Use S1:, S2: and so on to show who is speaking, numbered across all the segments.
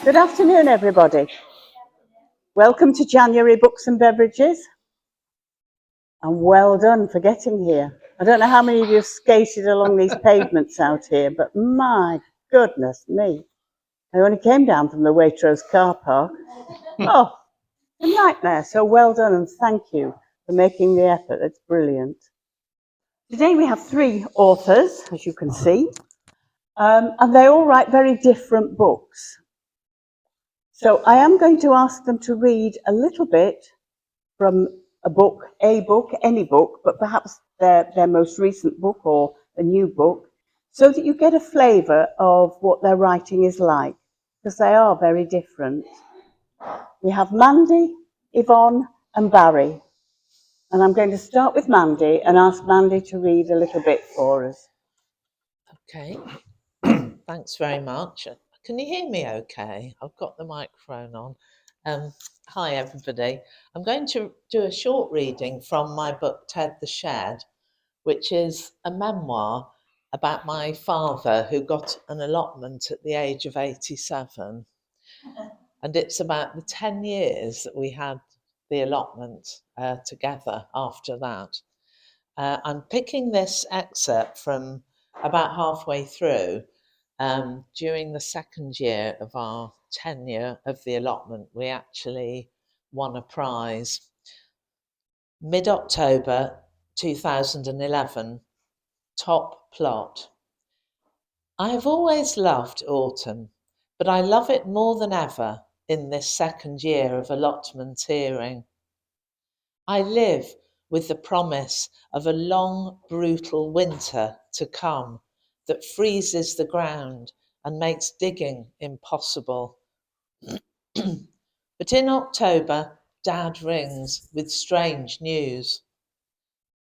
S1: Good afternoon, everybody. Welcome to January Books and Beverages, and well done for getting here. I don't know how many of you have skated along these pavements out here, but my goodness me. I only came down from the Waitrose car park. Oh, a nightmare. So well done, and thank you for making the effort. It's brilliant. Today we have three authors, as you can see, and they all write very different books. So I am going to ask them to read a little bit from a book, any book, but perhaps their most recent book or a new book, so that you get a flavour of what their writing is like, because they are very different. We have Mandy, Yvonne and Barry. And I'm going to start with Mandy and ask Mandy to read a little bit for us.
S2: Okay, thanks very much. Can you hear me okay? I've got the microphone on. Hi, everybody. I'm going to do a short reading from my book, Ted the Shed, which is a memoir about my father who got an allotment at the age of 87. And it's about the 10 years that we had the allotment together after that. I'm picking this excerpt from about halfway through. During the second year of our tenure of the allotment, we actually won a prize. Mid-October 2011, top plot. I have always loved autumn, but I love it more than ever in this second year of allotmenteering. I live with the promise of a long, brutal winter to come that freezes the ground and makes digging impossible. But in October, Dad rings with strange news.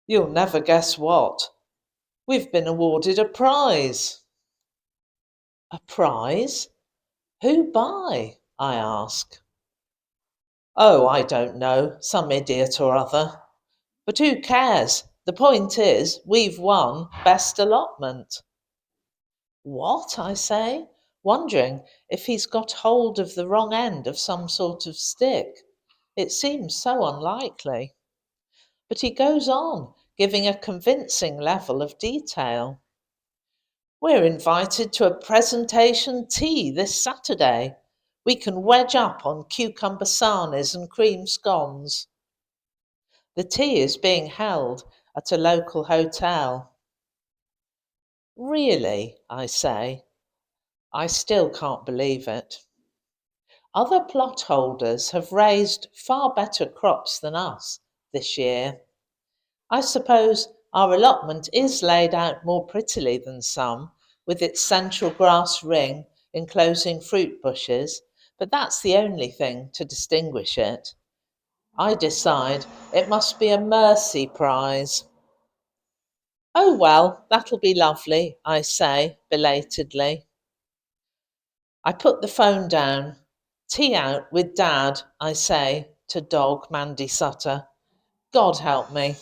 S2: You'll never guess what. We've been awarded a prize. A prize? Who by? I ask. Oh, I don't know, some idiot or other. But who cares? The point is, we've won best allotment. What? I say, wondering if he's got hold of the wrong end of some sort of stick. It seems so unlikely. But he goes on, giving a convincing level of detail. We're invited to a presentation tea this Saturday. We can wedge up on cucumber sarnies and cream scones. The tea is being held at a local hotel. Really, I say. I still can't believe it. Other plot holders have raised far better crops than us this year. I suppose our allotment is laid out more prettily than some, with its central grass ring enclosing fruit bushes, but that's the only thing to distinguish it. I decide it must be a mercy prize. Oh well, that'll be lovely, I say belatedly. I put the phone down. Tea out with Dad, I say to dog Mandy Sutter. God help me.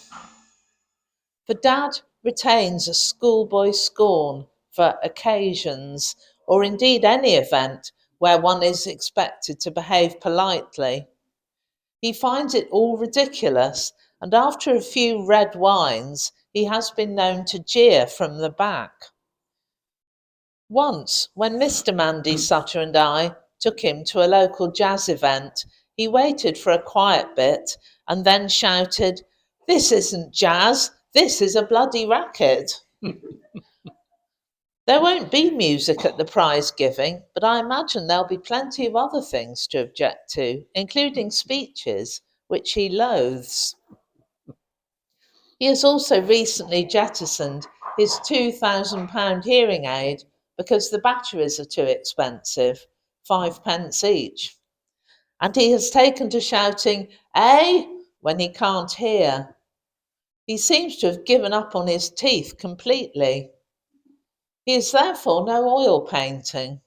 S2: For Dad retains a schoolboy scorn for occasions, or indeed any event where one is expected to behave politely. He finds it all ridiculous, and after a few red wines, he has been known to jeer from the back. Once, when Mr. Mandy Sutter and I took him to a local jazz event, he waited for a quiet bit and then shouted, "This isn't jazz, this is a bloody racket." There won't be music at the prize giving, but I imagine there'll be plenty of other things to object to, including speeches, which he loathes. He has also recently jettisoned his £2,000 hearing aid because the batteries are too expensive, 5p each. And he has taken to shouting, "Eh?" when he can't hear. He seems to have given up on his teeth completely. He is therefore no oil painting.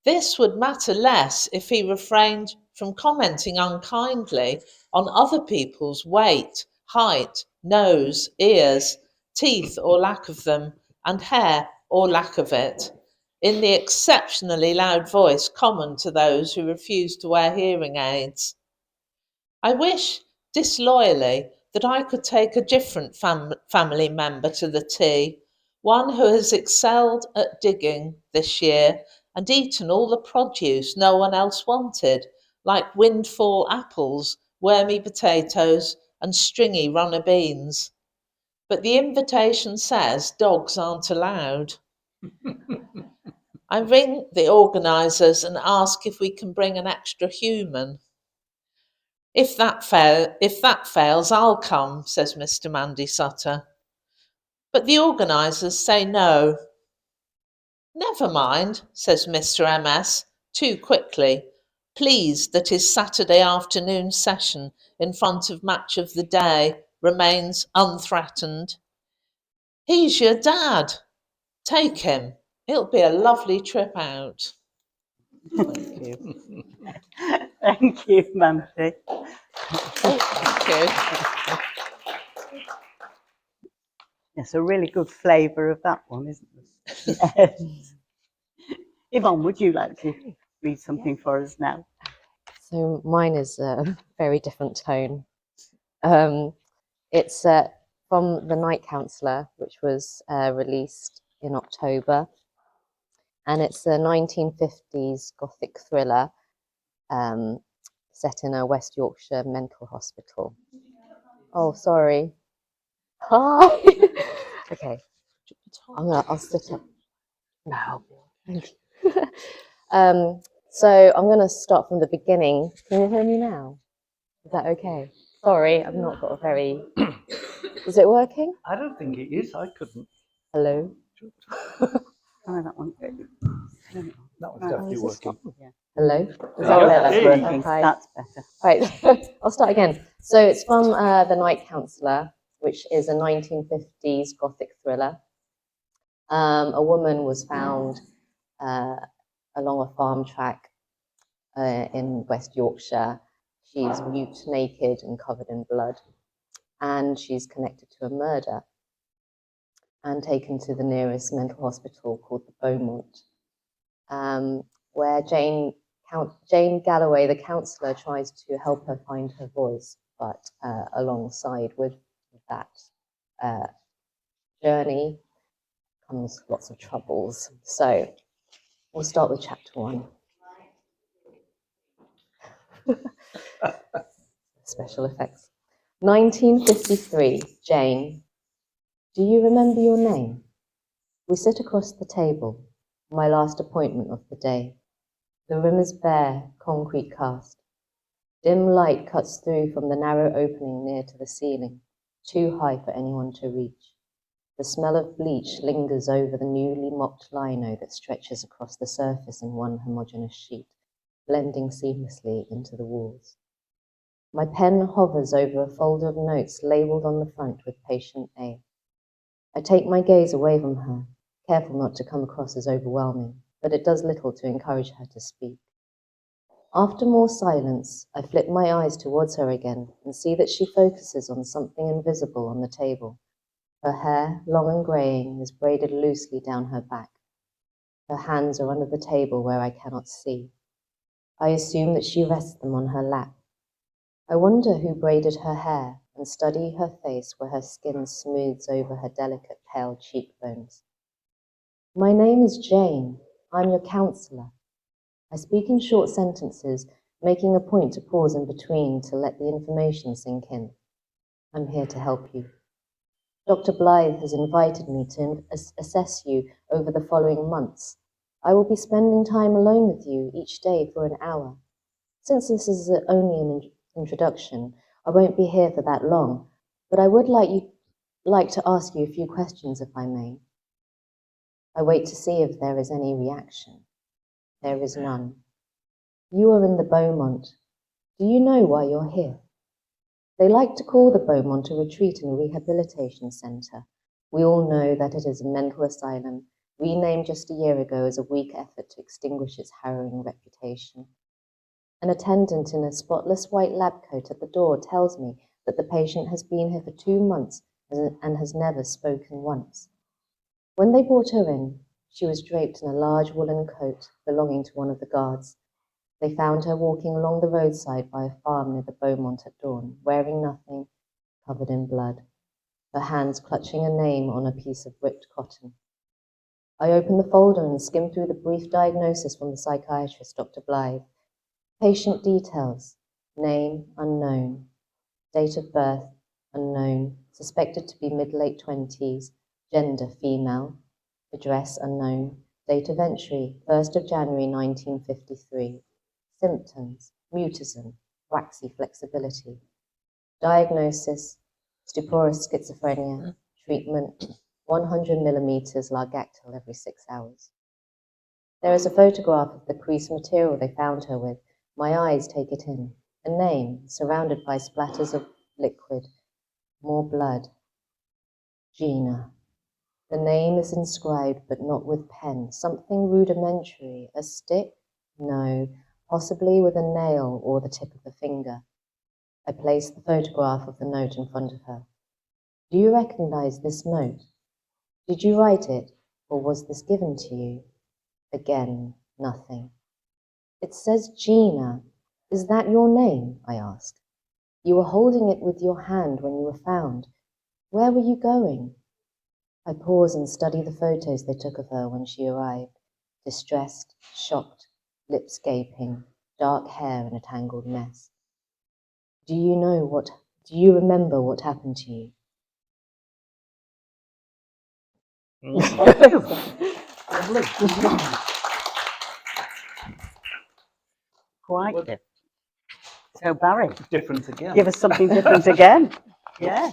S2: This would matter less if he refrained from commenting unkindly on other people's weight, height, nose, ears, teeth or lack of them, and hair or lack of it. in the exceptionally loud voice common to those who refuse to wear hearing aids. I wish, disloyally, that I could take a different family member to the tea, one who has excelled at digging this year and eaten all the produce no one else wanted, like windfall apples, wormy potatoes, and stringy runner beans. But the invitation says dogs aren't allowed. I ring the organisers and ask if we can bring an extra human. If that fails, I'll come, says Mr. Mandy Sutter. But the organisers say no. Never mind, says Mr. MS, too quickly, pleased that his Saturday afternoon session in front of Match of the Day remains unthreatened. He's your dad. Take him. It'll be a lovely trip out. Thank you.
S1: Thank you, Mandy.
S2: Thank you.
S1: Yes, a really good flavour of that one, isn't it? Yes. Yvonne, would you like to read something for us now?
S3: So mine is a very different tone. It's from The Night Counsellor, which was released in October. And it's a 1950s Gothic thriller set in a West Yorkshire mental hospital. Oh, sorry. Hi. Okay. I'll sit up. No. Thank you. So I'm going to start from the beginning. Can you hear me now? Is that okay? Sorry, I've not got a very... Is it working?
S4: I don't think it is. I couldn't.
S3: Hello?
S1: Try that one.
S4: That one's definitely working.
S1: Yeah.
S3: Hello? Is
S4: There
S3: that
S4: you go.
S3: better?
S1: That's
S4: Hey.
S1: working.
S3: Okay.
S1: That's better.
S3: Right, I'll start again. So it's from The Night Counsellor, which is a 1950s Gothic thriller. A woman was found along a farm track in West Yorkshire. She's mute, naked, and covered in blood. And she's connected to a murder and taken to the nearest mental hospital called the Beaumont, where Jane Galloway, the counsellor, tries to help her find her voice, but alongside with that journey comes lots of troubles. So we'll start with chapter 1. Special effects. 1953, Jane. Do you remember your name? We sit across the table, my last appointment of the day. The room is bare, concrete cast. Dim light cuts through from the narrow opening near to the ceiling, too high for anyone to reach. The smell of bleach lingers over the newly mopped lino that stretches across the surface in one homogeneous sheet, blending seamlessly into the walls. My pen hovers over a folder of notes labelled on the front with Patient A. I take my gaze away from her, careful not to come across as overwhelming, but it does little to encourage her to speak. After more silence, I flip my eyes towards her again and see that she focuses on something invisible on the table. Her hair, long and greying, is braided loosely down her back. Her hands are under the table where I cannot see. I assume that she rests them on her lap. I wonder who braided her hair and study her face where her skin smooths over her delicate pale cheekbones. My name is Jane. I'm your counsellor. I speak in short sentences, making a point to pause in between to let the information sink in. I'm here to help you. Dr. Blythe has invited me to assess you over the following months. I will be spending time alone with you each day for an hour. Since this is only an introduction, I won't be here for that long, but I would like to ask you a few questions, if I may. I wait to see if there is any reaction. There is none. You are in the Beaumont. Do you know why you're here? They like to call the Beaumont a retreat and rehabilitation centre. We all know that it is a mental asylum, renamed just a year ago as a weak effort to extinguish its harrowing reputation. An attendant in a spotless white lab coat at the door tells me that the patient has been here for 2 months and has never spoken once. When they brought her in, She was draped in a large woolen coat belonging to one of the guards. They found her walking along the roadside by a farm near the Beaumont at dawn, wearing nothing, covered in blood, her hands clutching a name on a piece of ripped cotton. I opened the folder and skimmed through the brief diagnosis from the psychiatrist, Dr. Blythe. Patient details: name unknown, date of birth unknown, suspected to be mid-late 20s, gender female, address unknown, date of entry 1st of January 1953, symptoms mutism, waxy flexibility, diagnosis stuporous schizophrenia, treatment 100 millimeters Largactil every 6 hours. There is a photograph of the crease material they found her with. My eyes take it in. A name surrounded by splatters of liquid, more blood. Gina. The name is inscribed, but not with pen. Something rudimentary. A stick? No. Possibly with a nail or the tip of a finger. I placed the photograph of the note in front of her. Do you recognize this note? Did you write it, or was this given to you? Again, nothing. It says Gina. Is that your name? I asked. You were holding it with your hand when you were found. Where were you going? I pause and study the photos they took of her when she arrived. Distressed, shocked, lips gaping, dark hair in a tangled mess. Do you remember what happened to you?
S1: Quite different. So Barry,
S4: Different again.
S1: give us something different again. Yeah.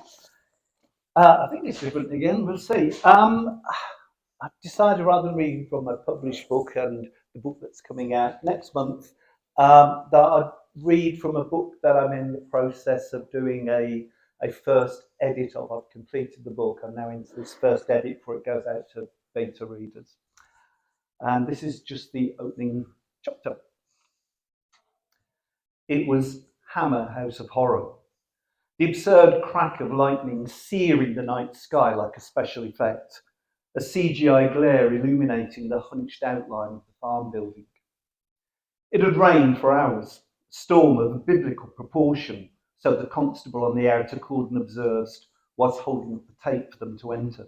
S4: I think it's different again. We'll see. I've decided rather than reading from my published book and the book that's coming out next month, that I'd read from a book that I'm in the process of doing a first edit of. I've completed the book. I'm now into this first edit before it goes out to beta readers. And this is just the opening chapter. It was Hammer House of Horror. The absurd crack of lightning searing the night sky like a special effect, a CGI glare illuminating the hunched outline of the farm building. It had rained for hours, a storm of biblical proportion, so the constable on the outer cordon observed was holding up the tape for them to enter.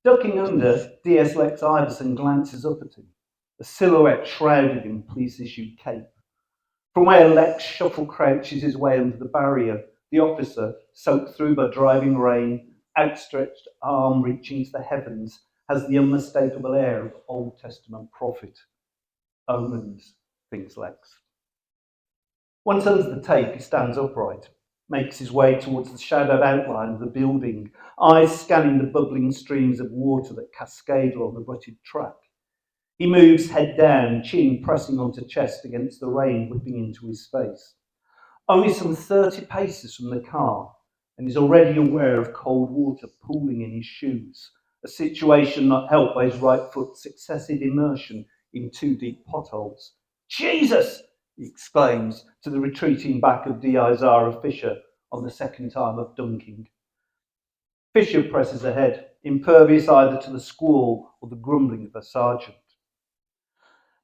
S4: Ducking under, DS Lex Iverson glances up at him, a silhouette shrouded in police-issued cape. From where Lex shuffle crouches his way under the barrier, the officer, soaked through by driving rain, outstretched arm reaching to the heavens, has the unmistakable air of Old Testament prophet. Omens, thinks Lex. Once under the tape, he stands upright, makes his way towards the shadowed outline of the building, eyes scanning the bubbling streams of water that cascade along the rutted track. He moves head down, chin pressing onto chest against the rain whipping into his face. Only some 30 paces from the car, and he's already aware of cold water pooling in his shoes, a situation not helped by his right foot's successive immersion in 2 deep potholes. Jesus! He exclaims to the retreating back of D.I. Zara Fisher on the second time of dunking. Fisher presses ahead, impervious either to the squall or the grumbling of her sergeant.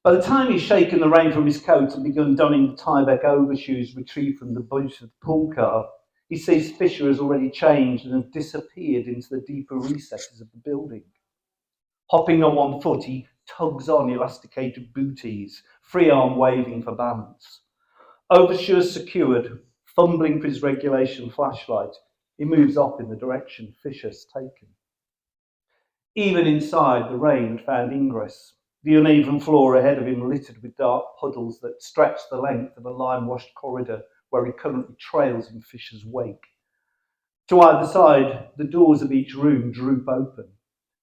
S4: By the time he's shaken the rain from his coat and begun donning the Tyvek overshoes retrieved from the boot of the pool car, he sees Fisher has already changed and has disappeared into the deeper recesses of the building. Hopping on one foot, he tugs on elasticated booties, free arm waving for balance. Overshoes secured, fumbling for his regulation flashlight, he moves off in the direction Fisher's taken. Even inside, the rain had found ingress. The uneven floor ahead of him littered with dark puddles that stretched the length of a lime-washed corridor where he currently trails in Fisher's wake. To either side, the doors of each room droop open.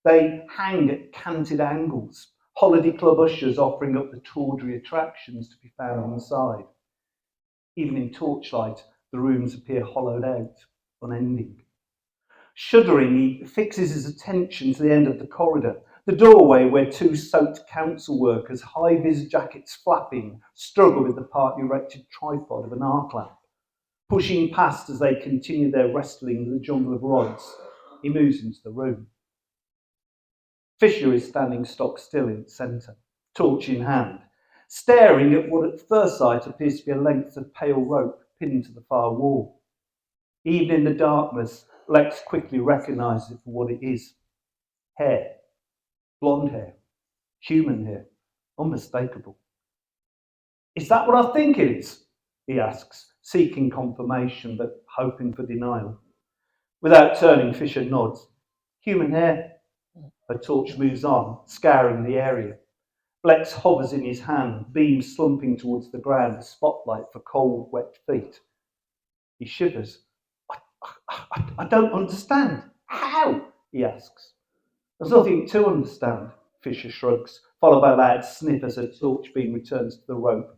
S4: They hang at canted angles, holiday club ushers offering up the tawdry attractions to be found inside. Even in torchlight, the rooms appear hollowed out, unending. Shuddering, he fixes his attention to the end of the corridor, the doorway where 2 soaked council workers, high-vis jackets flapping, struggle with the partly erected tripod of an arc lamp. Pushing past as they continue their wrestling in the jungle of rods, he moves into the room. Fisher is standing stock still in its centre, torch in hand, staring at what at first sight appears to be a length of pale rope pinned to the far wall. Even in the darkness, Lex quickly recognises it for what it is. Hair. Blonde hair. Human hair. Unmistakable. Is that what I think it is? He asks, seeking confirmation but hoping for denial. Without turning, Fisher nods. Human hair. Her torch moves on, scouring the area. Lex hovers in his hand, beam slumping towards the ground, a spotlight for cold, wet feet. He shivers. I don't understand. How? He asks. There's nothing to understand, Fisher shrugs, followed by a loud sniff as her torch beam returns to the rope.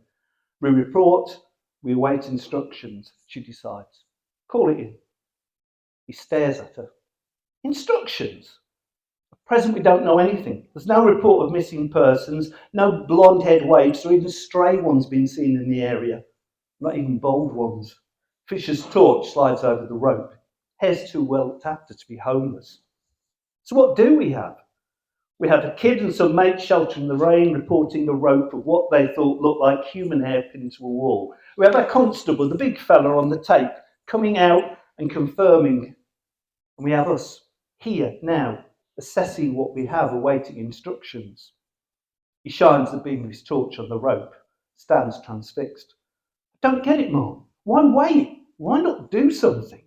S4: We report, we await instructions, she decides. Call it in. He stares at her. Instructions? At present we don't know anything. There's no report of missing persons, no blonde-haired waifs or even stray ones been seen in the area. Not even bold ones. Fisher's torch slides over the rope. Hair's too well looked after to be homeless. So what do we have? We have a kid and some mates sheltering the rain, reporting a rope of what they thought looked like human hair pinned to a wall. We have a constable, the big fella on the tape, coming out and confirming. And we have us, here, now, assessing what we have, awaiting instructions. He shines the beam of his torch on the rope, stands transfixed. I don't get it, Mom. Why wait? Why not do something?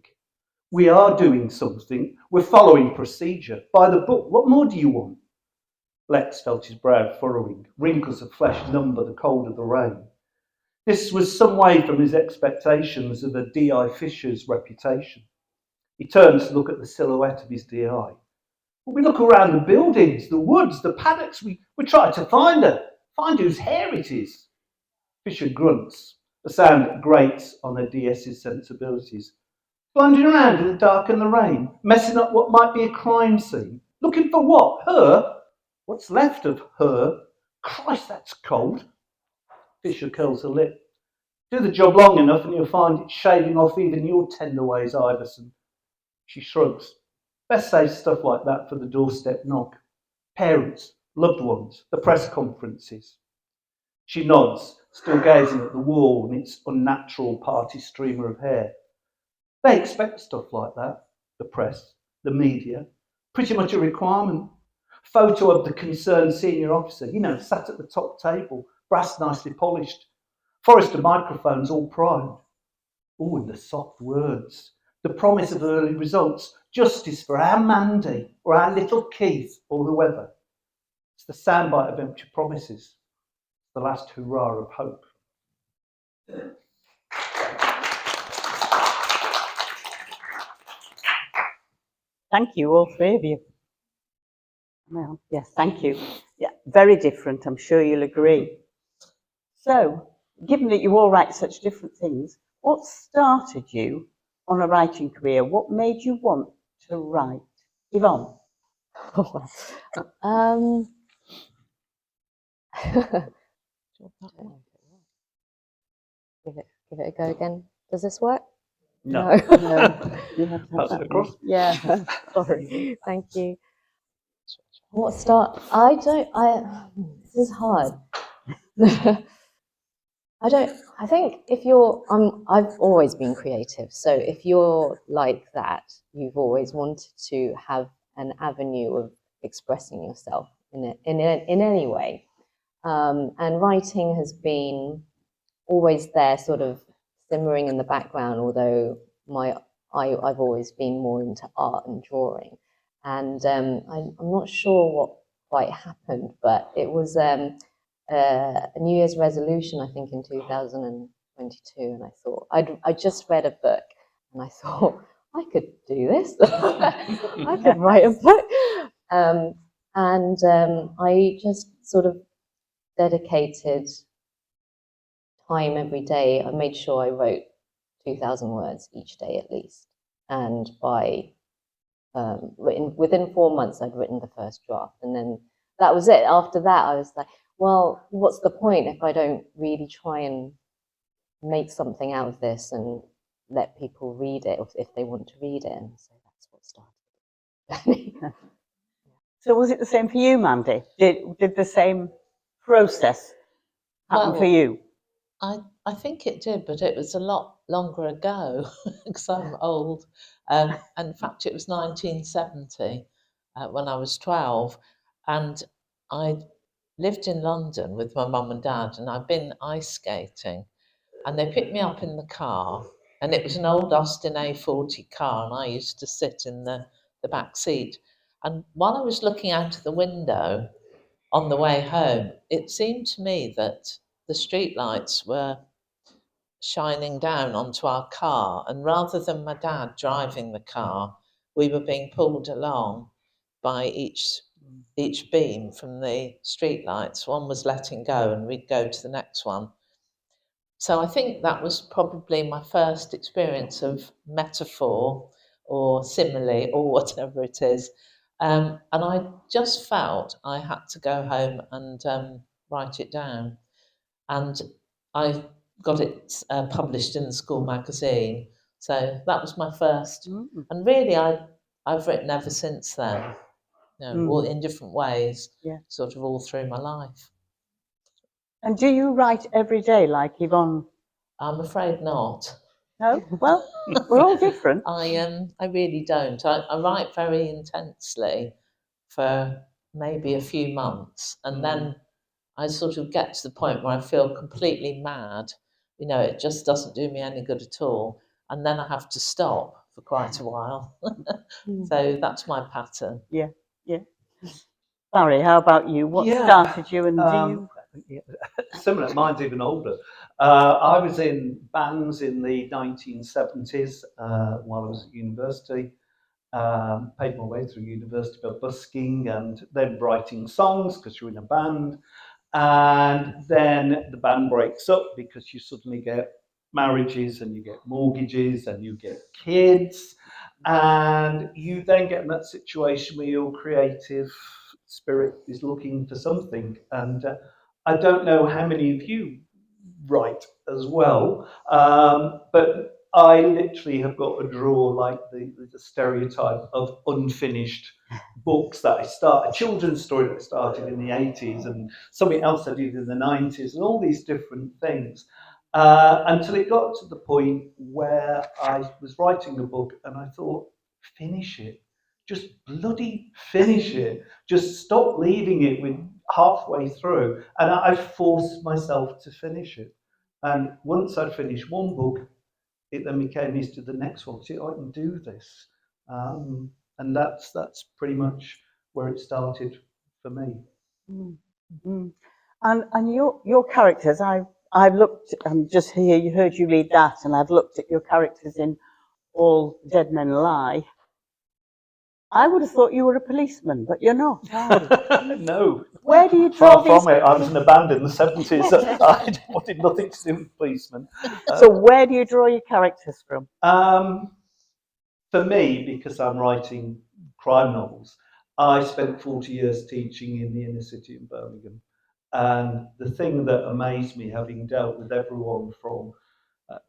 S4: We are doing something. We're following procedure. By the book. What more do you want? Lex felt his brow furrowing, wrinkles of flesh number the cold of the rain. This was some way from his expectations of a D.I. Fisher's reputation. He turns to look at the silhouette of his D.I. We look around the buildings, the woods, the paddocks. We try to find her, find whose hair it is. Fisher grunts, a sound that grates on her DS's sensibilities. Blundering around in the dark and the rain, messing up what might be a crime scene. Looking for what? Her? What's left of her? Christ, that's cold. Fisher curls her lip. Do the job long enough and you'll find it shaving off even your tender ways, Iverson. She shrugs. Best save stuff like that for the doorstep knock. Parents, loved ones, the press conferences. She nods, still gazing at the wall and its unnatural party streamer of hair. They expect stuff like that. The press, the media. Pretty much a requirement. Photo of the concerned senior officer, sat at the top table, brass nicely polished. Forrester microphones all primed. Oh, and the soft words. The promise of early results. Justice for our Mandy, or our little Keith, or whoever. It's the soundbite of empty promises. The last hurrah of hope.
S1: Thank you, all three of you. Well, yes, thank you. Yeah, very different, I'm sure you'll agree. So, given that you all write such different things, what started you on a writing career? What made you want to write? Yvonne?
S3: Give it a go again. Does this work?
S4: No.
S1: No. You have to have
S4: Pass
S1: that
S4: it across.
S1: one. Yeah.
S3: Sorry. Thank you. What start? This is hard. I think if you're, I've always been creative. So if you're like that, you've always wanted to have an avenue of expressing yourself in any way. And writing has been always there, sort of simmering in the background, although I've always been more into art and drawing. And I'm not sure what quite happened, but it was a New Year's resolution, I think, in 2022, and I thought I just read a book, and I thought I could do this. I could write a book, and I just sort of dedicated time every day. I made sure I wrote 2,000 words each day at least, and by within 4 months I'd written the first draft, and then that was it. After that I was like, well, what's the point if I don't really try and make something out of this and let people read it if they want to read it? And so that's what started.
S1: So was it the same for you, Mandy? Did the same process happen for
S2: Well,
S1: you?
S2: I think it did, but it was a lot longer ago because I'm old. And in fact, it was 1970 when I was 12, and I lived in London with my mum and dad, and I'd been ice skating, and they picked me up in the car, and it was an old Austin A40 car, and I used to sit in the back seat. And while I was looking out of the window on the way home, it seemed to me that the streetlights were shining down onto our car, and rather than my dad driving the car, we were being pulled along by each beam from the streetlights. One was letting go, and we'd go to the next one. So I think that was probably my first experience of metaphor or simile or whatever it is. And I just felt I had to go home and write it down. And I got it published in the school magazine. So that was my first.
S1: Mm.
S2: And really, I've written ever since then, all in different ways,
S1: Yeah.
S2: sort of all through my life.
S1: And do you write every day like Yvonne?
S2: I'm afraid not.
S1: No? Well, we're all different.
S2: I really don't. I write very intensely for maybe a few months, and then I sort of get to the point where I feel completely mad. It just doesn't do me any good at all, and then I have to stop for quite a while. So that's my pattern.
S1: Yeah, yeah. Barry, how about you? What started you, and do you?
S4: Yeah, similar. Mine's even older. I was in bands in the 1970s while I was at university. Paid my way through university by busking and then writing songs because you're in a band. And then the band breaks up because you suddenly get marriages and you get mortgages and you get kids. And you then get in that situation where your creative spirit is looking for something. And I don't know how many of you write as well, but I literally have got a drawer like the stereotype of unfinished books that I start, a children's story that I started in the 80s and something else I did in the 90s and all these different things. Until it got to the point where I was writing a book and I thought, finish it. Just bloody finish it. Just stop leaving it with halfway through. And I forced myself to finish it. And once I'd finished one book, it then became used to the next one. See, I can do this. And that's pretty much where it started for me.
S1: Mm, mm. And your characters, I've looked just here. You heard you read that, and I've looked at your characters in All Dead Men Lie. I would have thought you were a policeman, but you're not, are you?
S4: No.
S1: Where do you draw
S4: Far
S1: these?
S4: from it. I was in a band in the 70s. I wanted nothing to do with policemen.
S1: So where do you draw your characters from?
S4: For me, because I'm writing crime novels, I spent 40 years teaching in the inner city in Birmingham. And the thing that amazed me, having dealt with everyone from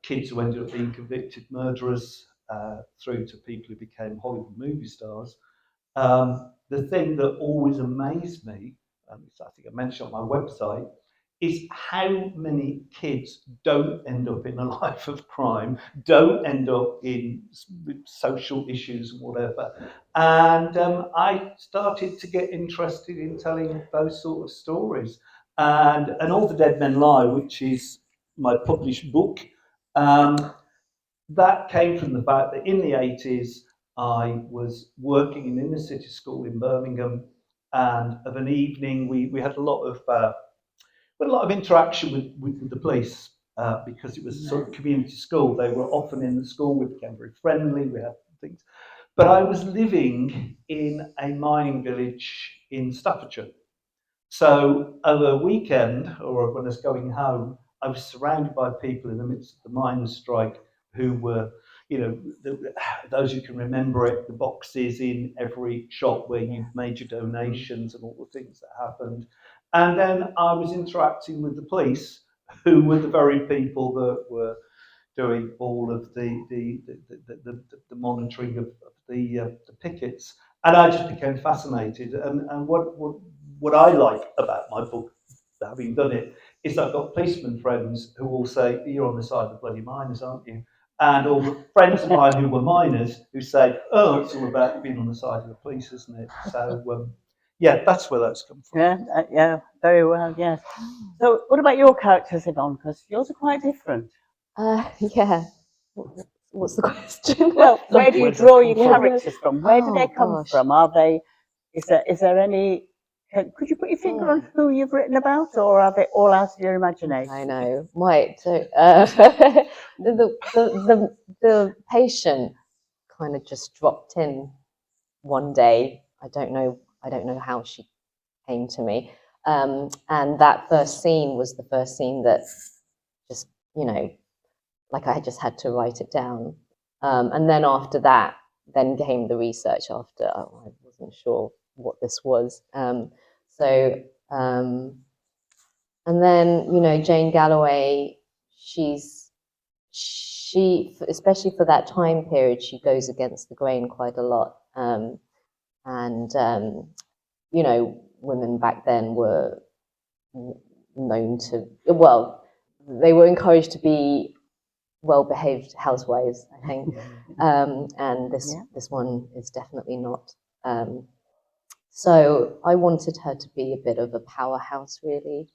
S4: kids who ended up being convicted murderers through to people who became Hollywood movie stars, the thing that always amazed me, and I think I mentioned on my website, is how many kids don't end up in a life of crime, don't end up in social issues and whatever. And I started to get interested in telling those sort of stories. And All the Dead Men Lie, which is my published book, that came from the fact that in the 80s, I was working in inner city school in Birmingham, and of an evening, we had a lot of interaction with the police because it was sort of community school. They were often in the school. We became very friendly. We had things. But I was living in a mining village in Staffordshire. So over a weekend, or when I was going home, I was surrounded by people in the midst of the miners' strike who were, those who can remember it, the boxes in every shop where you made your donations and all the things that happened. And then I was interacting with the police, who were the very people that were doing all of the monitoring of the pickets. And I just became fascinated. And what I like about my book, having done it, is I've got policeman friends who all say, you're on the side of the bloody miners, aren't you? And all the friends of mine who were miners who say, oh, it's all about being on the side of the police, isn't it? So, yeah, that's where that's come from.
S1: Yeah, very well, yes. So what about your characters, Yvonne? Because yours are quite different.
S3: Yeah. What's the question?
S1: Well, where do you
S4: Where do they
S1: draw
S4: come
S1: your
S4: from?
S1: characters from? Where do they
S3: Oh,
S1: come
S3: gosh.
S1: from? Are they, is there any, could you put your finger on who you've written about, or are they all out of your imagination?
S3: I know. Right. So the patient kind of just dropped in one day. I don't know how she came to me. And that first scene was the first scene that just, like I just had to write it down. And then after that, then came the research after. I wasn't sure what this was. So, and then, Jane Galloway, she, especially for that time period, she goes against the grain quite a lot. And, women back then were known to, well, they were encouraged to be well-behaved housewives, I think. And this one is definitely not. So I wanted her to be a bit of a powerhouse, really,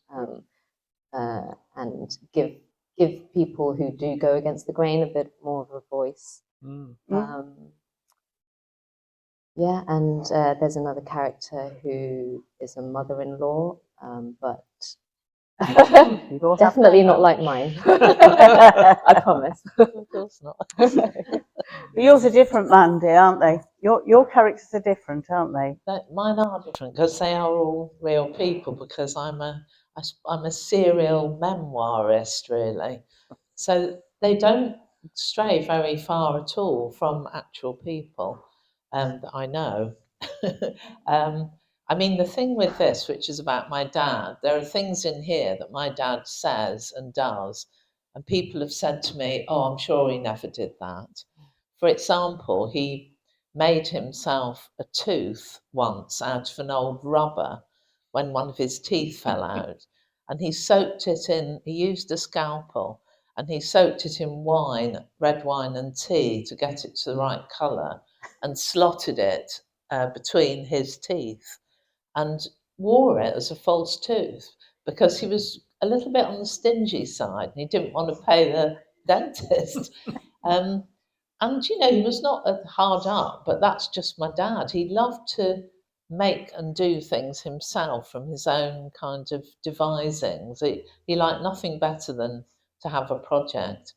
S3: and give people who do go against the grain a bit more of a voice. Yeah, and there's another character who is a mother-in-law, but definitely not like mine. I promise.
S2: Of course not.
S1: Yours are different, Mandy, aren't they? Your characters are different, aren't they?
S2: Mine are different because they are all real people. Because I'm a serial memoirist, really. So they don't stray very far at all from actual people that I know. I mean, the thing with this, which is about my dad, there are things in here that my dad says and does, and people have said to me, "Oh, I'm sure he never did that." For example, he made himself a tooth once out of an old rubber when one of his teeth fell out, and he soaked it in. He used a scalpel and he soaked it in wine, red wine and tea to get it to the right colour, and slotted it between his teeth and wore it as a false tooth because he was a little bit on the stingy side and he didn't want to pay the dentist. And he was not hard up, but that's just my dad. He loved to make and do things himself from his own kind of devisings. He liked nothing better than to have a project.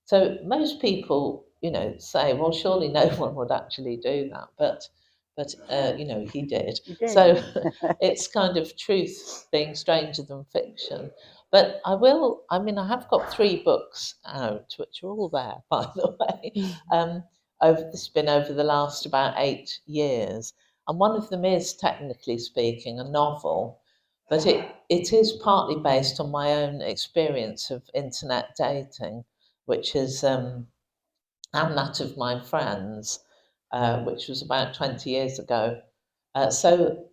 S2: So most people, say, well, surely no one would actually do that, but he did.
S1: You did.
S2: So it's kind of truth being stranger than fiction. But I have got 3 books out, which are all there, by the way. This has been over the last about 8 years. And one of them is, technically speaking, a novel, but it is partly based on my own experience of internet dating, which is, and that of my friends, which was about 20 years ago. So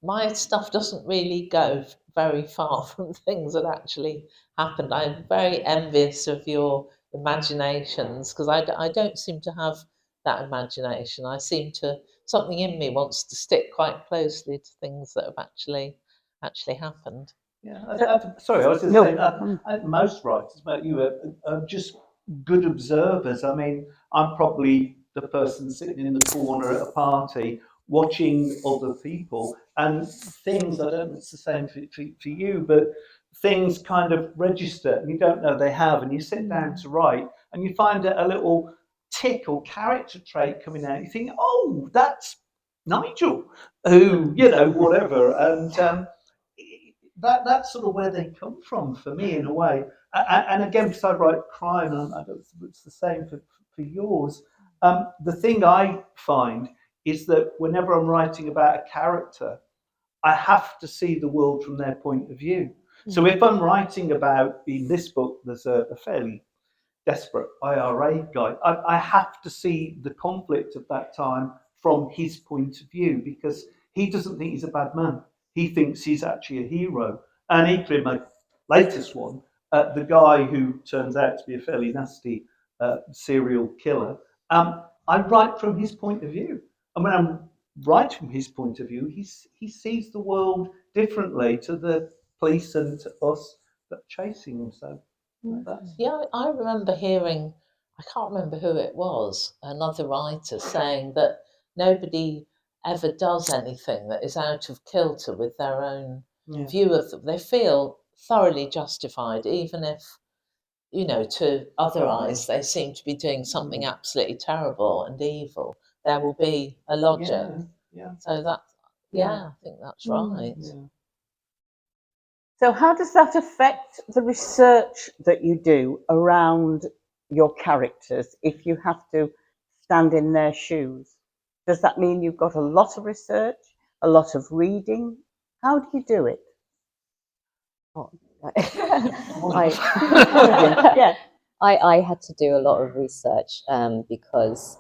S2: my stuff doesn't really go very far from things that actually happened. I'm very envious of your imaginations because I don't seem to have that imagination. Something in me wants to stick quite closely to things that have actually happened.
S4: Yeah, sorry, I was just saying, most writers, about you, are just good observers. I mean, I'm probably the person sitting in the corner at a party watching other people and things, I don't know if it's the same for you, but things kind of register and you don't know they have, and you sit down to write and you find a little tick or character trait coming out. You think, oh, that's Nigel, who, whatever. And that's sort of where they come from for me in a way. And again, because I write crime, and I don't think it's the same for yours. The thing I find is that whenever I'm writing about a character, I have to see the world from their point of view. So if I'm writing about, in this book, there's a fairly desperate IRA guy, I have to see the conflict of that time from his point of view, because he doesn't think he's a bad man. He thinks he's actually a hero. And equally, my latest one, the guy who turns out to be a fairly nasty serial killer, I write from his point of view. And when I'm writing from his point of view, he sees the world differently to the police and to us that are chasing him. So that's,
S2: Yeah, I remember hearing, I can't remember who it was, another writer saying that nobody ever does anything that is out of kilter with their own
S4: yeah.
S2: view of them. They feel thoroughly justified, even if, you know, to other eyes, they seem to be doing something absolutely terrible and evil. There will be a logic.
S4: Yeah, yeah.
S2: So that, yeah, I think that's right.
S4: Yeah.
S1: So how does that affect the research that you do around your characters if you have to stand in their shoes? Does that mean you've got a lot of research, a lot of reading? How do you do it?
S3: I, I had to do a lot of research because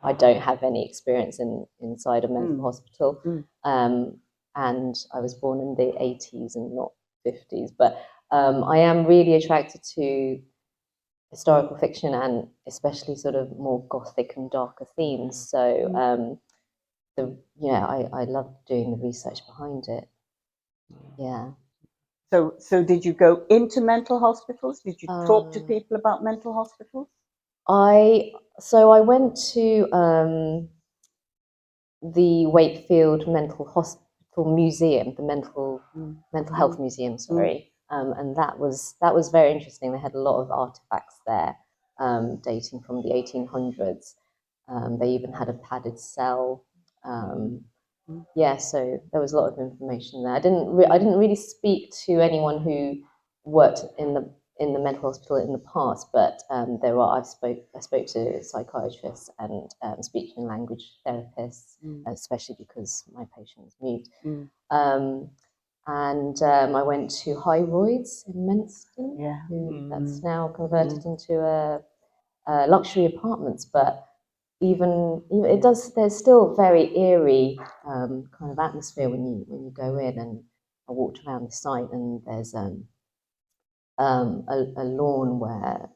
S3: I don't have any experience inside a mental hospital. And I was born in the 80s and not 50s. But I am really attracted to historical fiction and especially sort of more gothic and darker themes. So I love doing the research behind it. Yeah.
S1: So did you go into mental hospitals? Did you talk to people about mental hospitals?
S3: I went to the Wakefield Mental Hospital Museum, the mental health museum, sorry, and that was very interesting. They had a lot of artifacts there, dating from the 1800s. They even had a padded cell. Yeah, so there was a lot of information there. I didn't really speak to anyone who worked in the mental hospital in the past, but I spoke to psychiatrists and speech and language therapists, especially because my patient was mute. I went to High Royds in Menston, that's now converted into luxury apartments, but even there's still very eerie kind of atmosphere when you go in. And I walked around the site, and there's a lawn where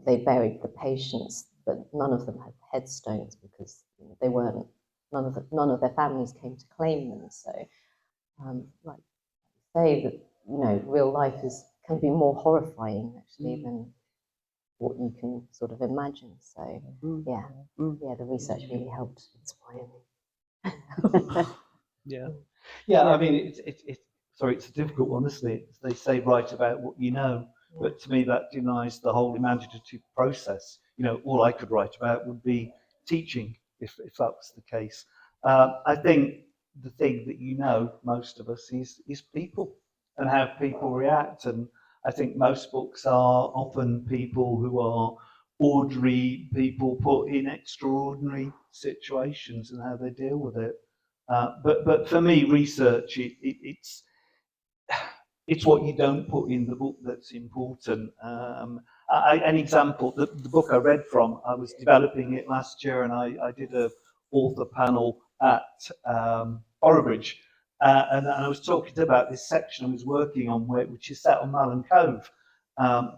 S3: they buried the patients, but none of them had headstones because they weren't. None of their families came to claim them. So, like say that real life can be more horrifying actually than what you can sort of imagine. So yeah, the research really helped inspire me.
S4: Yeah. I mean, it's a difficult one, isn't it? They say write about what you know, but to me that denies the whole imaginative process. All I could write about would be teaching, if that was the case. I think the thing that most of us, is people and how people react. And I think most books are often people who are ordinary people put in extraordinary situations and how they deal with it. But for me, research it's what you don't put in the book that's important. An example, the book I read from, I was developing it last year, and I did a author panel at Boroughbridge, and I was talking about this section I was working on, which is set on Malin Cove.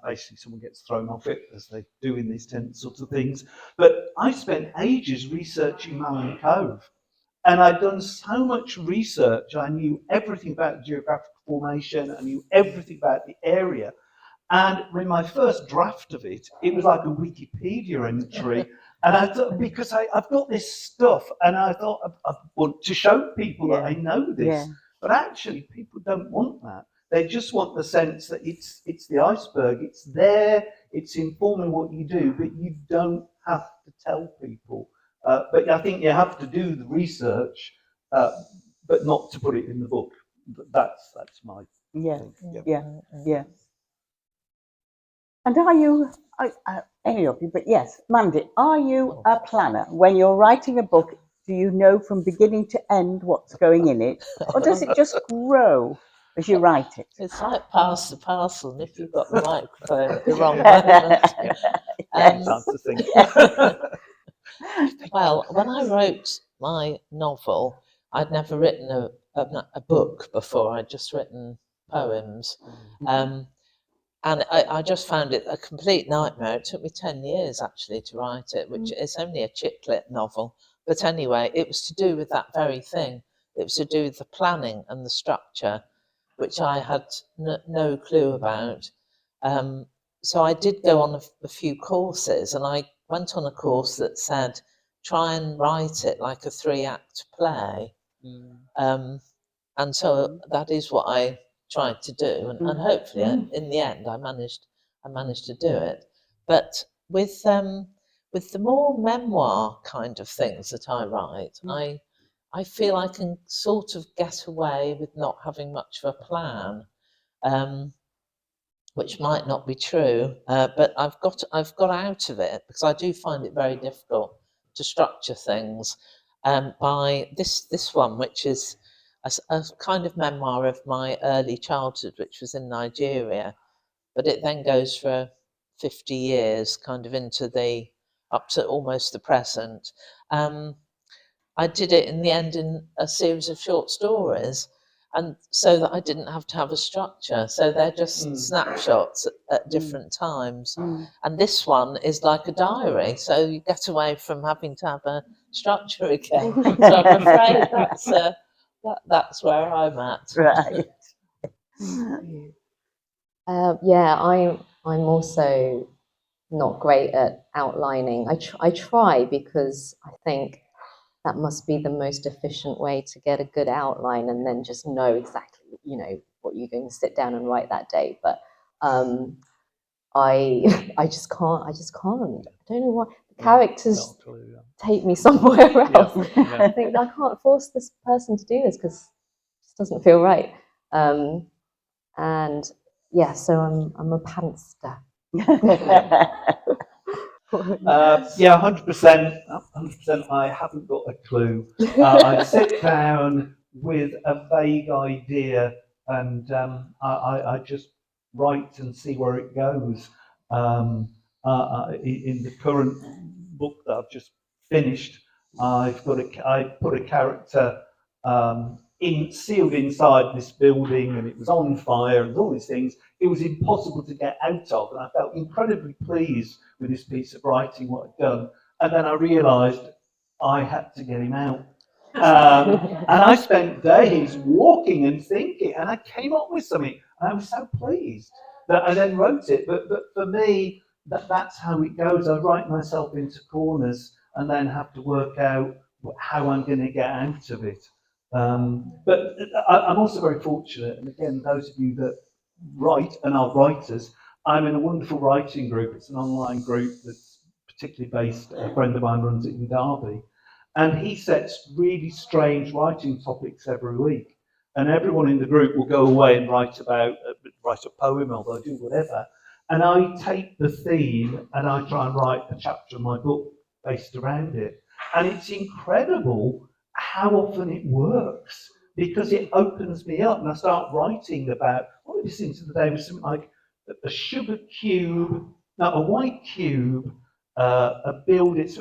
S4: Basically, someone gets thrown off it, as they do in these sorts of things. But I spent ages researching Malin Cove. And I'd done so much research. I knew everything about geographical formation. I knew everything about the area. And in my first draft of it, it was like a Wikipedia entry. And I thought, because I've got this stuff, and I thought I want to show people that I know this. But actually, people don't want that. They just want the sense that it's the iceberg. It's there. It's informing what you do, but you don't have to tell people. But I think you have to do the research, but not to put it in the book. That's my thing.
S1: Yeah. And are you, any of you, but yes, Mandy, are you a planner? When you're writing a book, do you know from beginning to end what's going in it? Or does it just grow as you write it?
S2: It's like pass the parcel, and if you've got the microphone at the wrong moment.
S4: Time to think.
S2: Well, when I wrote my novel, I'd never written a book before. I'd just written poems. And I just found it a complete nightmare. It took me 10 years actually to write it, which is only a chick lit novel. But anyway, it was to do with that very thing. It was to do with the planning and the structure, which I had no clue about. So I did go on a few courses, and I went on a course that said, try and write it like a 3-act play. And so that is what I tried to do, and hopefully in the end I managed to do it. But with the more memoir kind of things that I write, I feel I can sort of get away with not having much of a plan, which might not be true, but I've got out of it because I do find it very difficult to structure things. By this one, which is a kind of memoir of my early childhood, which was in Nigeria, but it then goes for 50 years, kind of into the up to almost the present. I did it in the end in a series of short stories, and so that I didn't have to have a structure. So they're just snapshots at different times. And this one is like a diary, so you get away from having to have a structure again. So I'm afraid that's where I'm at.
S1: Right.
S3: Yeah, I'm also not great at outlining. I try because I think that must be the most efficient way to get a good outline and then just know exactly, what you're going to sit down and write that day. But I just can't. I don't know why. The characters take me somewhere else. I think I can't force this person to do this because it just doesn't feel right. And yeah, so I'm a pantster.
S4: Yeah, 100%. 100%. I haven't got a clue. I'd sit down with a vague idea, and I just write and see where it goes. In the current book that I've just finished, I put a character sealed inside this building, and it was on fire, and all these things. It was impossible to get out of, and I felt incredibly pleased with this piece of writing, what I'd done. And then I realised I had to get him out. And I spent days walking and thinking, and I came up with something. And I was so pleased that I then wrote it. But for me, that's how it goes. I write myself into corners and then have to work out how I'm going to get out of it. But I'm also very fortunate, and again, those of you that write and are writers, I'm in a wonderful writing group. It's an online group that's particularly based, a friend of mine runs it in Derby, and he sets really strange writing topics every week. And everyone in the group will go away and write a poem, or they'll do whatever. And I take the theme and I try and write a chapter of my book based around it. And it's incredible how often it works, because it opens me up and I start writing about, what did you think the day was something like a sugar cube, no, a white cube, a build. It's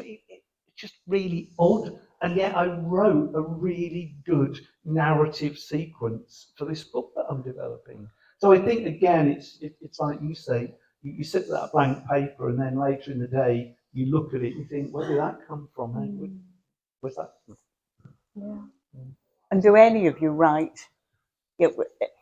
S4: just really odd. And yet I wrote a really good narrative sequence for this book that I'm developing. So I think, again, it's like you say, you sit at that blank paper and then later in the day you look at it and you think, where did that come from? Where's that from?
S1: Yeah. And do any of you write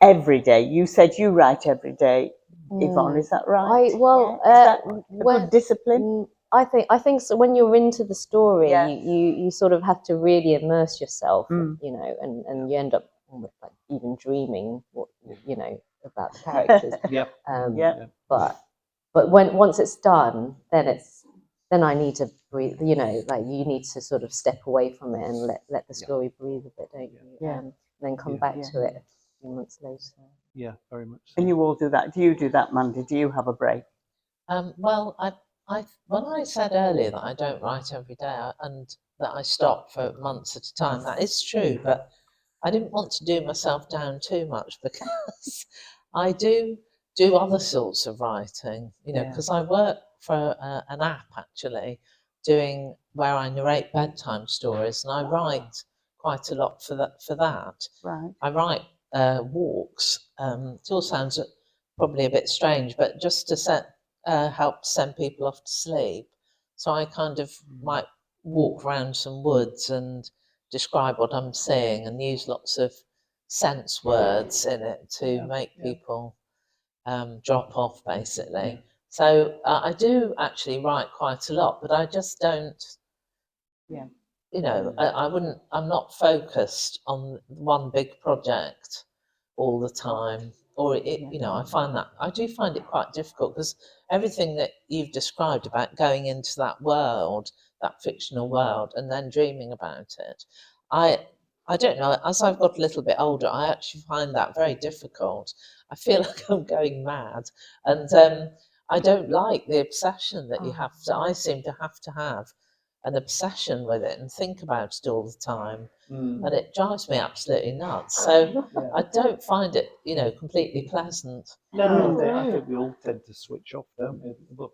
S1: every day? You said you write every day, Yvonne, is that right?
S3: Is that
S1: a good discipline?
S3: I think so. When you're into the story,
S1: Yeah.
S3: you sort of have to really immerse yourself, and you end up almost like even dreaming about the characters. But once it's done, then I need to breathe. Like you need to sort of step away from it and let the story breathe a bit, don't you?
S1: Yeah.
S3: And then come back to it a few months later.
S4: Yeah, very much so.
S1: And you all do that. Do you do that, Mandy? Do you have a break?
S2: Well, when I said earlier that I don't write every day and that I stop for months at a time, that is true, but I didn't want to do myself down too much because I do other sorts of writing, because I work for an app actually, doing where I narrate bedtime stories, and I write quite a lot for that.
S1: Right.
S2: I write walks. It all sounds probably a bit strange, but just to help send people off to sleep. So I kind of might walk around some woods and describe what I'm seeing and use lots of sense words in it to make people drop off, basically. So I do actually write quite a lot, but I just don't.
S1: Yeah.
S2: You know, I wouldn't. I'm not focused on one big project all the time, or you know, I do find it quite difficult because everything that you've described about going into that world, that fictional world, and then dreaming about it, I don't know. As I've got a little bit older, I actually find that very difficult. I feel like I'm going mad, and I don't like the obsession that you have to. I seem to have an obsession with it and think about it all the time, and it drives me absolutely nuts. So I don't find it, you know, completely pleasant.
S4: No, I think we all tend to switch off, don't we? But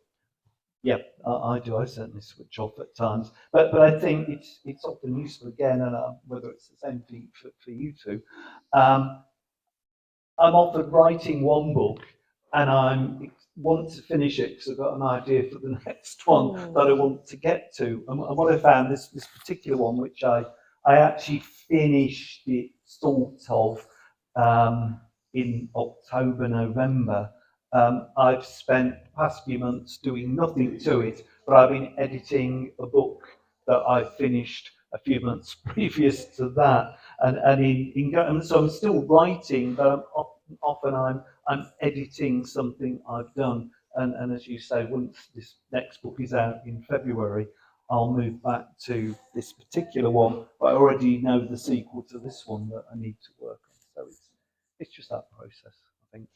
S4: yeah, I do. I certainly switch off at times. But I think it's often useful again, and whether it's the same thing for you two. Um, I'm often writing one book, and I want to finish it because I've got an idea for the next one that I want to get to. And what I found this particular one, which I actually finished it sort of in October, November. I've spent the past few months doing nothing to it, but I've been editing a book that I finished a few months previous to that, and so I'm still writing, but often I'm editing something I've done, and as you say, once this next book is out in February, I'll move back to this particular one, but I already know the sequel to this one that I need to work on. So it's just that process, I think.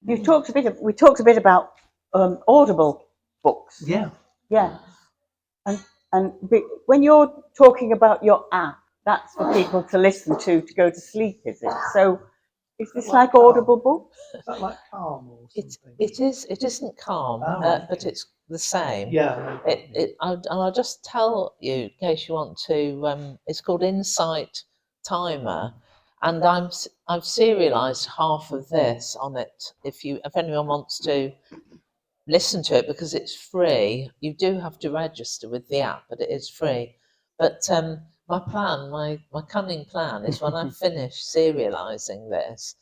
S1: We talked a bit about Audible books.
S4: Yeah.
S1: Yeah. And when you're talking about your app, that's for people to listen to go to sleep, is it? So is this like Audible books?
S4: Is that like Calm or something?
S2: It is. It isn't Calm, but it's the same.
S4: Yeah.
S2: I'll just tell you in case you want to. It's called Insight Timer, and I've serialized half of this on it. If anyone wants to listen to it, because it's free, you do have to register with the app, but it is free. But my cunning plan is when I finish serializing this,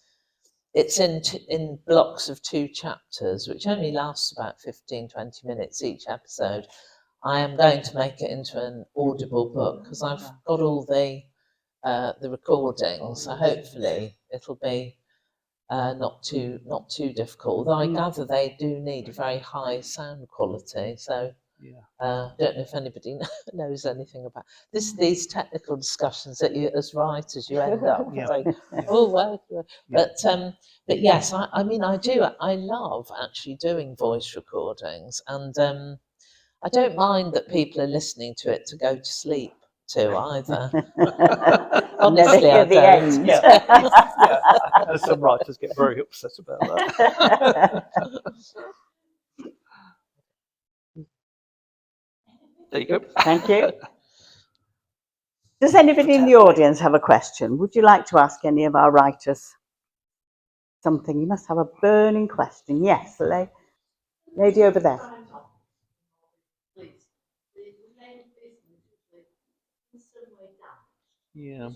S2: it's in blocks of 2 chapters, which only lasts about 15-20 minutes each episode. I am going to make it into an Audible book because I've got all the recordings. So hopefully it'll be not too difficult. Although I gather they do need a very high sound quality. So don't know if anybody knows anything about these technical discussions that you, as writers, you end up saying, "Oh well," but yes, I mean, I love actually doing voice recordings, and I don't mind that people are listening to it to go to sleep to either. Honestly,
S1: Never hear
S2: I
S1: the
S2: don't.
S1: end.
S4: I know some writers get very upset about that. There you go.
S1: Thank you. Does anybody in the audience have a question? Would you like to ask any of our writers something? You must have a burning question. Yes, lady over there.
S4: Yeah.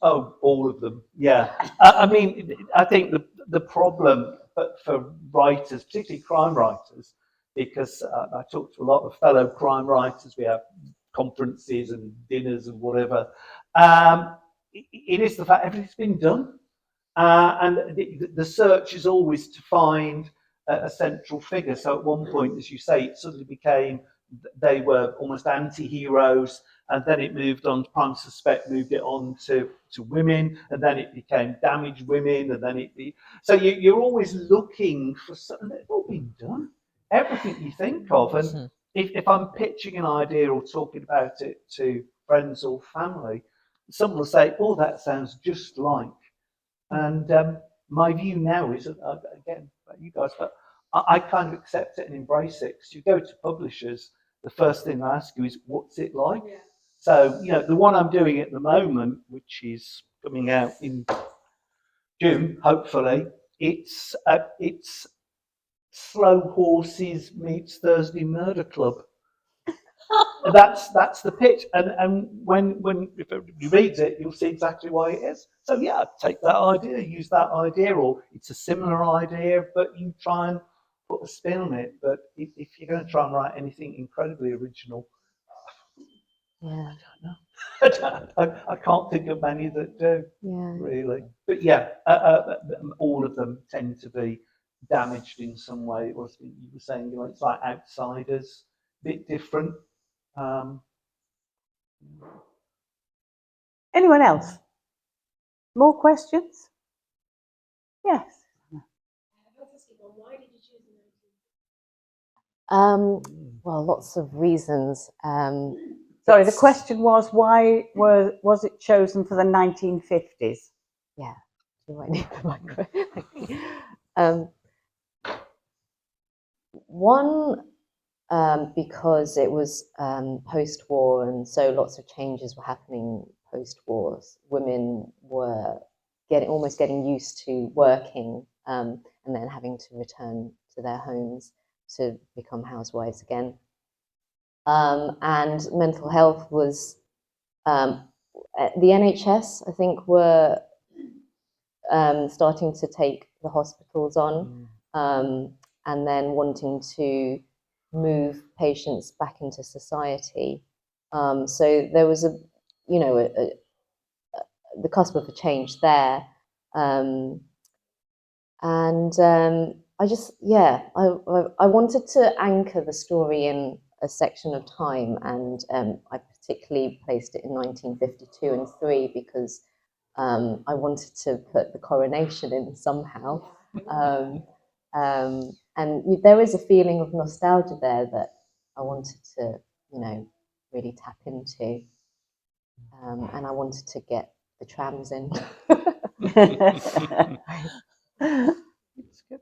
S4: Oh, all of them. Yeah. I mean, I think the problem for writers, particularly crime writers, because I talk to a lot of fellow crime writers. We have conferences and dinners and whatever. It is the fact everything's been done, and the search is always to find a central figure. So at one point, as you say, it suddenly became they were almost anti-heroes, and then it moved on. Prime Suspect moved it on to women, and then it became damaged women, and then so you're always looking for something that's all been done, everything you think of, and if I'm pitching an idea or talking about it to friends or family, someone will say, "Oh, that sounds just like." And my view now is, again, about you guys, but I kind of accept it and embrace it. Because you go to publishers the first thing I ask you is, what's it like? So, you know, the one I'm doing at the moment, which is coming out in June, hopefully, it's Slow Horses meets Thursday Murder Club. That's the pitch, and when if everybody reads it, you'll see exactly why it is. So yeah, take that idea, use that idea, or it's a similar idea, but you try and put a spin on it. But if you're going to try and write anything incredibly original,
S3: Yeah.
S4: I don't know. I can't think of many that do,
S3: Yeah.
S4: really. But yeah, all of them tend to be damaged in some way. It was, you were saying, you know, it's like Outsiders, a bit different.
S1: Anyone else? More questions? Yes.
S3: Well, lots of reasons.
S1: Sorry, the question was, why was it chosen for the 1950s?
S3: Yeah. You might need the microphone. One, because it was post-war, and so lots of changes were happening post-wars. Women were almost getting used to working, and then having to return to their homes to become housewives again. And mental health was the NHS, I think, were starting to take the hospitals on, and then wanting to move patients back into society. So there was the cusp of a change there. I just, I wanted to anchor the story in a section of time, and I particularly placed it in 1952 and 3 because I wanted to put the coronation in somehow. And there is a feeling of nostalgia there that I wanted to, really tap into. And I wanted to get the trams in.
S4: It's good.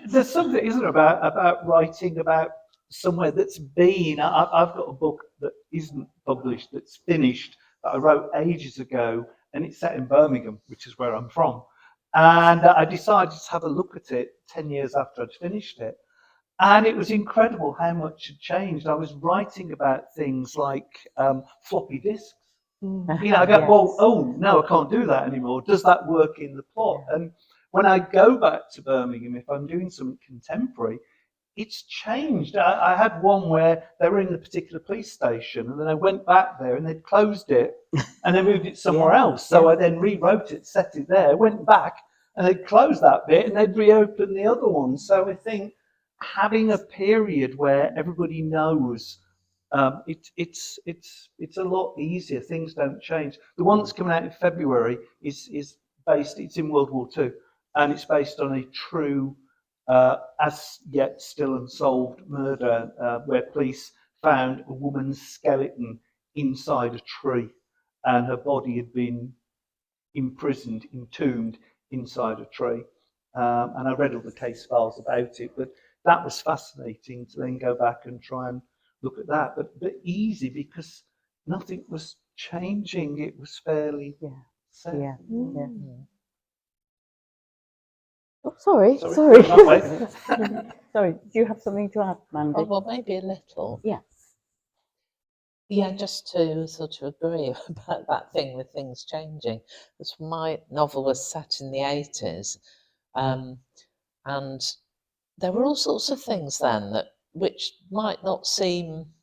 S4: There's something, isn't there, about writing about somewhere that's been. I've got a book that isn't published, that's finished, that I wrote ages ago, and it's set in Birmingham, which is where I'm from. And I decided to have a look at it 10 years after I'd finished it. And it was incredible how much had changed. I was writing about things like floppy disks. You know, I go,
S1: Yes.
S4: well, oh, no, I can't do that anymore. Does that work in the plot? And when I go back to Birmingham, if I'm doing something contemporary, it's changed. I had one where they were in a particular police station, and then I went back there and they'd closed it and they moved it somewhere else. So I then rewrote it, set it there, went back, and they'd closed that bit and they'd reopen the other one. So I think having a period where everybody knows, it's a lot easier. Things don't change. The one that's coming out in February is based. It's in World War II, and it's based on a true, as yet still unsolved murder, where police found a woman's skeleton inside a tree, and her body had been imprisoned, entombed inside a tree. And I read all the case files about it, but that was fascinating to then go back and try and look at that. But easy, because nothing was changing. It was fairly set.
S1: Yeah.
S3: Oh, sorry.
S1: Sorry, do you have something to add, Mandy?
S2: Oh, well, maybe a little.
S1: Yeah.
S2: Yeah, just to sort of agree about that thing with things changing. Because my novel was set in the 80s, and there were all sorts of things then which might not seem,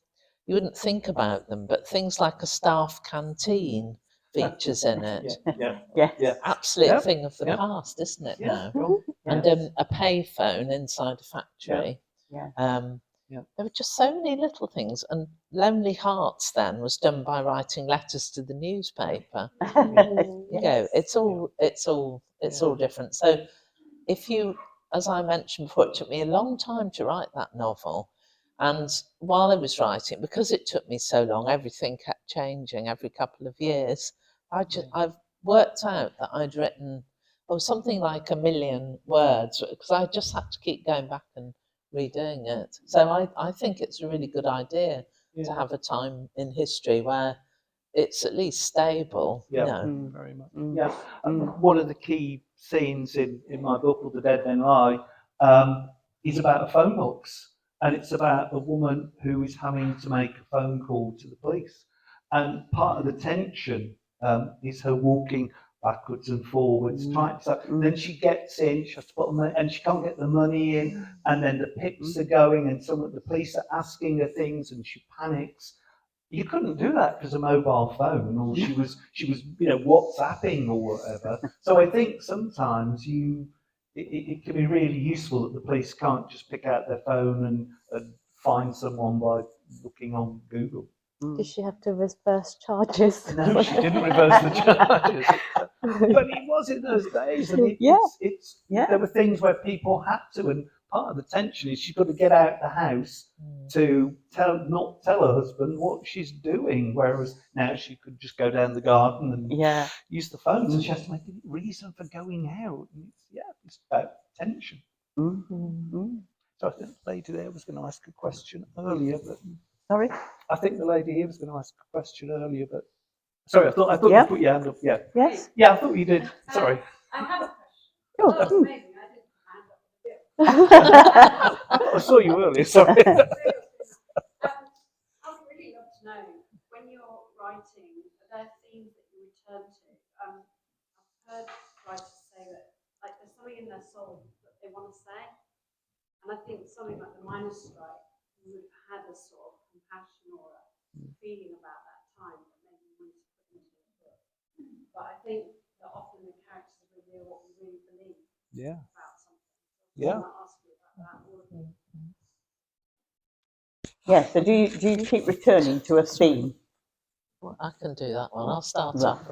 S2: you wouldn't think about them, but things like a staff canteen features in it.
S1: Yes.
S2: Absolute thing of the past, isn't it now? And a payphone inside a factory. There were just so many little things, and Lonely Hearts then was done by writing letters to the newspaper. You know, it's all different. So if you, as I mentioned before, it took me a long time to write that novel. And while I was writing, because it took me so long, everything kept changing every couple of years. I've worked out that I'd written something like 1 million words, because I just had to keep going back and redoing it. So I think it's a really good idea to have a time in history where it's at least stable.
S4: Yeah,
S2: You know.
S4: very much. Yeah, one of the key scenes in my book, called The Dead Men Lie, is about a phone box, and it's about a woman who is having to make a phone call to the police, and part of the tension is her walking backwards and forwards, trying to. Then she gets in, she has to put the money, and she can't get the money in, and then the pips are going, and the police are asking her things, and she panics. You couldn't do that because a mobile phone, or she was WhatsApping or whatever. So I think sometimes it can be really useful that the police can't just pick out their phone and find someone by looking on Google.
S3: Did she have to reverse charges?
S4: No, she didn't reverse the charges. But it was in those days, and there were things where people had to, and part of the tension is she's got to get out the house to not tell her husband what she's doing, whereas now she could just go down the garden and use the phone. So she has to make a reason for going out. And it's about tension. So I think the lady there was going to ask a question earlier, but
S1: Sorry?
S4: I think the lady here was going to ask a question earlier, but sorry, I thought you put your hand up. Yeah.
S1: Yes?
S4: Yeah, I thought you did. Sorry.
S5: I have a question.
S1: Oh,
S5: That's amazing. I didn't hand up.
S4: I thought I saw you earlier. Sorry.
S5: I would really love to know, when you're writing, are there themes that you return to? I've heard writers say that there's something in their soul that they want to say, and I think something like the miners' strike, you would have had a sort of compassion or a feeling about that time that maybe you wanted to put into the book. But I think that often the characters reveal what we really believe about something. So I might ask you about that, all of you.
S1: Yes, so do you keep returning to a theme?
S2: Well, I can do that one. I'll start
S1: Right.
S2: off.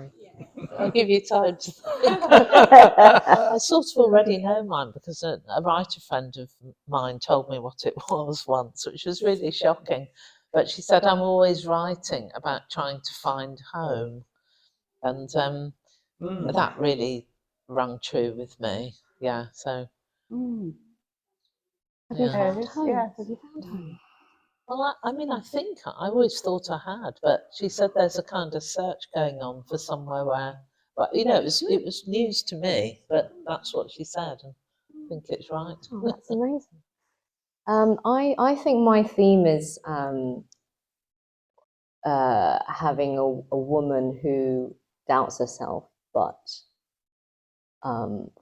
S2: I'll give you time to think. I sort of already know mine because a writer friend of mine told me what it was once, which was really shocking. But she said, I'm always writing about trying to find home. And that really rung true with me. Yeah, so.
S3: Have you found home?
S1: Yes.
S3: Have you found home?
S2: Well, I mean, I think I always thought I had, but she said there's a kind of search going on for somewhere where, but it was news to me, but that's what she said, and I think it's right.
S3: Oh, that's amazing. I think my theme is having a woman who doubts herself, but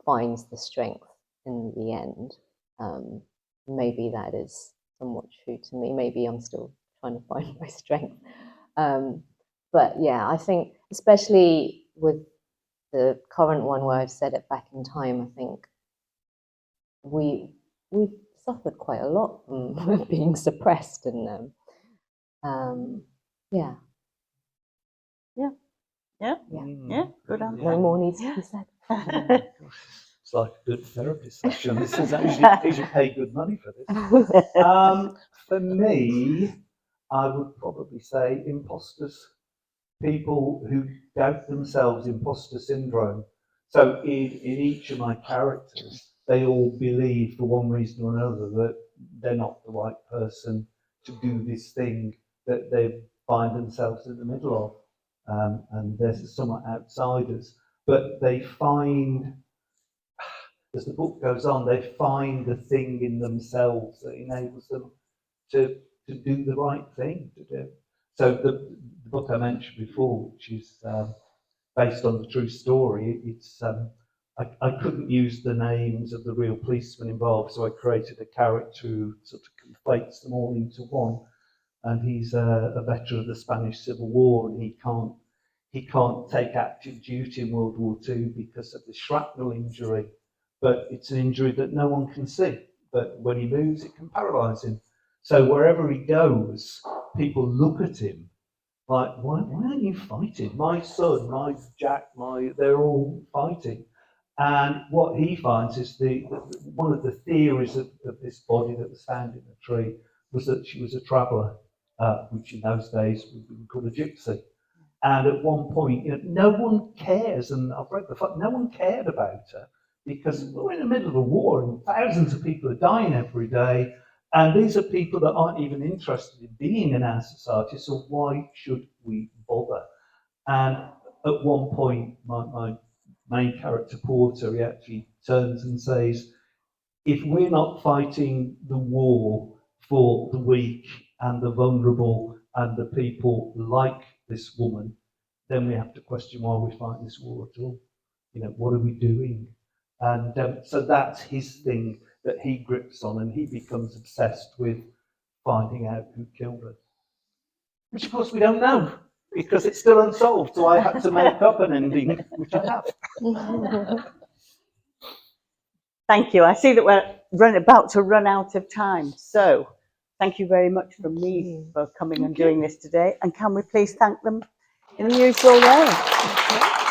S3: finds the strength in the end. Maybe that is somewhat true to me. Maybe I'm still trying to find my strength. But yeah, I think especially with the current one where I've set it back in time, I think we've suffered quite a lot from being suppressed, and yeah.
S1: Good answer.
S3: No more needs to be said.
S4: It's like a good therapy session. This is actually, you should pay good money for this. For me, I would probably say imposters, people who doubt themselves, imposter syndrome. So in each of my characters, they all believe for one reason or another that they're not the right person to do this thing that they find themselves in the middle of. And they're somewhat outsiders, but they find, as the book goes on, they find the thing in themselves that enables them to do the right thing to do. So the book I mentioned before, which is based on the true story, it's I couldn't use the names of the real policemen involved, so I created a character who sort of conflates them all into one. And he's a veteran of the Spanish Civil War, and he can't take active duty in World War II because of the shrapnel injury. But it's an injury that no one can see. But when he moves, it can paralyse him. So wherever he goes, people look at him like, why aren't you fighting? My son, my Jack, they're all fighting. And what he finds is one of the theories of this body that was found in the tree was that she was a traveller, which in those days would be called a gypsy. And at one point, no one cares, and I've read no one cared about her because we're in the middle of a war and thousands of people are dying every day. And these are people that aren't even interested in being in our society, so why should we bother? And at one point, my main character, Porter, he actually turns and says, if we're not fighting the war for the weak and the vulnerable and the people like this woman, then we have to question why we're fighting this war at all. You know, what are we doing? And so that's his thing that he grips on, and he becomes obsessed with finding out who killed her. Which, of course, we don't know because it's still unsolved. So I had to make up an ending, which I have.
S1: Thank you. I see that we're about to run out of time. So thank you very much from me for coming and doing this today. And can we please thank them in the usual way?